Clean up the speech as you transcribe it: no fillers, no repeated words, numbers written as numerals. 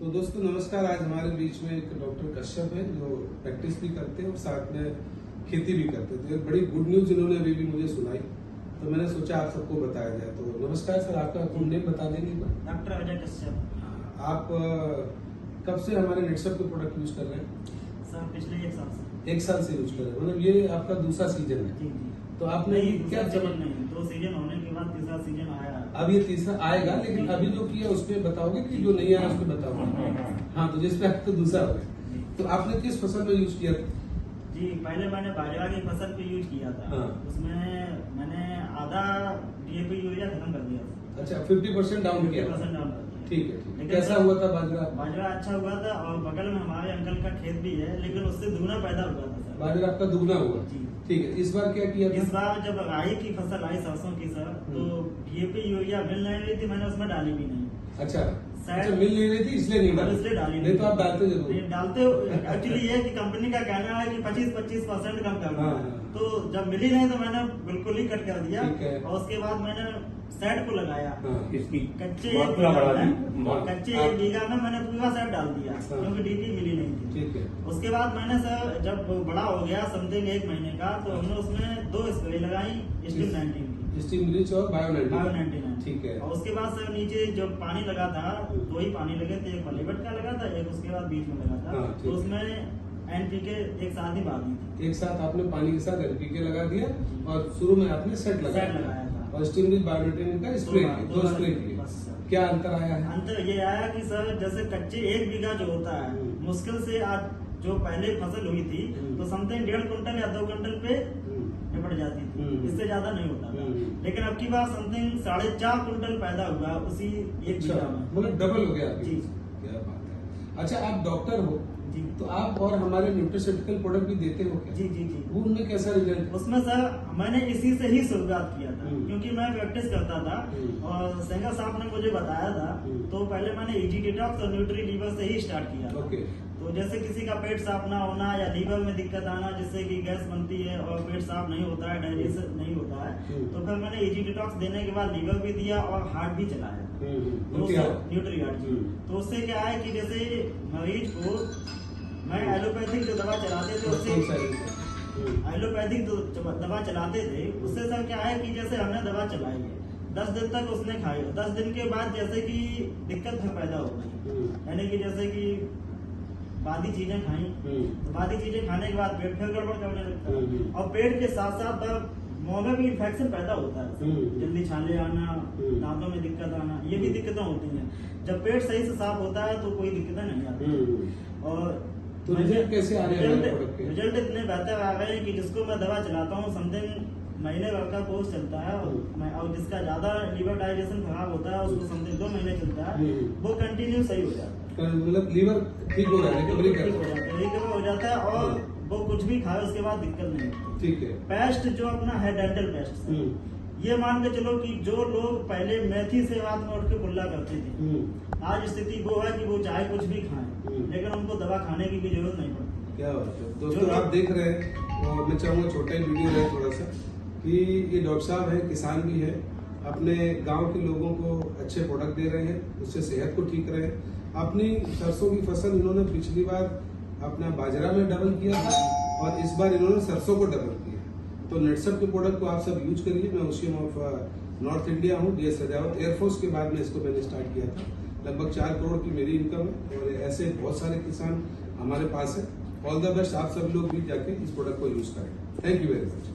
तो दोस्तों नमस्कार। आज हमारे बीच में एक डॉक्टर कश्यप है जो प्रैक्टिस भी करते हैं और साथ में खेती भी करते हैं। तो एक बड़ी गुड न्यूज इन्होंने अभी भी मुझे सुनाई, तो मैंने सोचा आप सबको बताया जाए। तो नमस्कार सर, आपका फुल नेम बता देंगे? डॉक्टर अजय कश्यप। आप कब से हमारे नेटसप के प्रोडक्ट यूज कर रहे हैं? सर पिछले 1 साल से। 1 साल से यूज कर रहे हैं, मतलब ये आपका दूसरा सीजन है? जी जी। तो आपने क्या सीजन नहीं, 2 सीजन होने के बाद तीसरा सीजन आया। अब ये तीसरा आएगा, लेकिन अभी जो किया उस पर बताओगे कि जो नहीं आया उस पर बताओगे? हाँ, तो जिस पे तो दूसरा होगा। तो आपने किस फसल में यूज किया था? जी, पहले मैंने बाजरा की फसल पे यूज किया था। हाँ। उसमें मैंने आधा डीएपी यूरिया खत्म कर दिया था। अच्छा, 50% डाउन किया? 50% डाउन कर दिया। ठीक है, ठीक है। कैसा हुआ था बाजरा? बाजरा अच्छा हुआ था और बगल में हमारे अंकल का खेत भी है, लेकिन उससे दुगना पैदा हुआ था सर। बाजरा आपका दुगना हुआ? जी। ठीक है। इस बार क्या किया था? इस बार जब राई की फसल आई सरसों की सर, तो डीएपी यूरिया मिल नहीं रही थी, मैंने उसमें डाली भी नहीं। अच्छा, मिल नहीं रही थी इसलिए नहीं डाली? इसलिए डाली नहीं तो आप डालते जरूर? डालते एक्चुअली ये कि कंपनी का कहना है कि 25% कम करना है। हाँ। तो जब मिली नहीं तो मैंने बिल्कुल ही कट कर दिया। ठीक है। और उसके बाद मैंने सेट को लगाया। इसकी कच्चे बहुत एक पूरा बीघा बढ़ा में दी। कच्चे 1 बीघा में मैंने पूरा सेट डाल दिया, क्योंकि डीपी मिली नहीं थी। ठीक है। उसके बाद मैंने सर जब बड़ा हो गया समथिंग 1 महीने का, तो हमने उसमें 2 स्प्रे लगाई स्टीम 19 की। स्टीम ब्लीच और बायो 99। ठीक है। और उसके बाद सर नीचे जब पानी लगा था 2 ही पानी लगे थे, एक मलीबट का लगा था, एक उसके बाद बीच में लगा था। हाँ, तो उसमें एनपीके एक साथ ही डाल दी थी। एक साथ आपने पानी के साथ एनपीके लगा दिया और शुरू में आपने सेट लगाया था और स्टीम ब्लीच बायो का स्प्रे किया, 2 स्प्रे किए। क्या अंतर आया है? अंतर ये आया कि सर जैसे कच्चे 1 बीघा जो होता है, मुश्किल से आज जो पहले फसल हुई थी तो समथिंग 1.5 कुंटल या 2 कुंटल पे निपट जाती थी, इससे ज्यादा नहीं होता था। लेकिन अब की बार समथिंग 4.5 कुंटल पैदा हुआ उसी 1 बीघा में, मतलब डबल हो गया जी। क्या बात है। अच्छा, आप डॉक्टर हो जी, तो आप और हमारे न्यूट्रिशटिकल प्रोडक्ट भी देते हो क्या? जी जी जी। वो उनमें कैसा रिजल्ट? उसमें सर मैंने इसी से ही शुरुआत किया था, क्योंकि मैं प्रैक्टिस करता था और सेंगर साहब ने मुझे बताया था। तो पहले मैंने इजी डिटॉक्स और न्यूट्री लीवर से ही स्टार्ट किया था। ओके। तो जैसे किसी का पेट साफ ना होना या लीवर में दिक्कत आना, जिससे कि गैस बनती है और पेट साफ नहीं होता है, डाइजेशन नहीं होता है, तो फिर मैंने इजी डिटॉक्स देने के बाद लीवर भी दिया और हार्ट भी चलाया, न्यूट्री हार्ट। तो उससे क्या है कि जैसे मरीज को मैं एलोपैथिक जो दवा चलाते थे उससे एलोपैथिक दवा चलाते थे उससे सर क्या है कि जैसे हमने दवा चलाई है 10 दिन तक उसने खाई, 10 दिन के बाद जैसे कि दिक्कत पैदा हो गई, यानी कि जैसे कि बादी चीजें खाई, तो बादी चीजें खाने के बाद पेट फिर गड़बड़ करने लगता है और पेट के साथ साथ मुंह में भी इन्फेक्शन पैदा होता है, जल्दी छाले आना, दांतों में दिक्कत आना, ये भी दिक्कतें होती हैं। जब पेट सही से साफ होता है तो कोई दिक्कतें नहीं आती। और तो रिजल्ट कैसे आ रहे हैं? रिजल्ट इतने बेहतर आ रहे हैं कि जिसको मैं दवा चलाता हूँ समथिंग महीने भर का कोर्स चलता है, और जिसका ज्यादा लीवर डाइजेशन खराब होता है उसको समथिंग 2 महीने चलता है, वो कंटिन्यू सही हो जाता है, मतलब लीवर ठीक हो जाता है, रिकवर हो जाता है और वो कुछ भी खाए उसके बाद दिक्कत नहीं होती। ठीक है। पेस्ट जो अपना है डेंटल पेस्ट, ये मान के चलो कि जो लोग पहले मेथी से रात में उठ के कुल्ला करते थे, आज स्थिति वो है कि वो चाहे कुछ भी खाएं, लेकिन उनको दवा खाने की भी जरूरत नहीं पड़ती। क्या बात है। दोस्तों आप देख रहे हैं, और मैं चाहूंगा छोटा ही वीडियो है थोड़ा सा, कि ये डॉक्टर साहब है, किसान भी है, अपने गांव के लोगों को अच्छे प्रोडक्ट दे रहे हैं, उससे सेहत को ठीक रहे। अपनी सरसों की फसल इन्होंने पिछली बार अपना बाजरा में डबल किया था और इस बार इन्होंने सरसों को डबल किया। तो नेटसप के प्रोडक्ट को आप सब यूज करिए। मैं ओशियम ऑफ नॉर्थ इंडिया हूँ, DS सजावत एयरफोर्स के बाद में इसको मैंने स्टार्ट किया था। लगभग 4 करोड़ की मेरी इनकम है और ऐसे बहुत सारे किसान हमारे पास है। All the best. आप सब लोग भी जाके इस प्रोडक्ट को यूज करें। Thank you very much.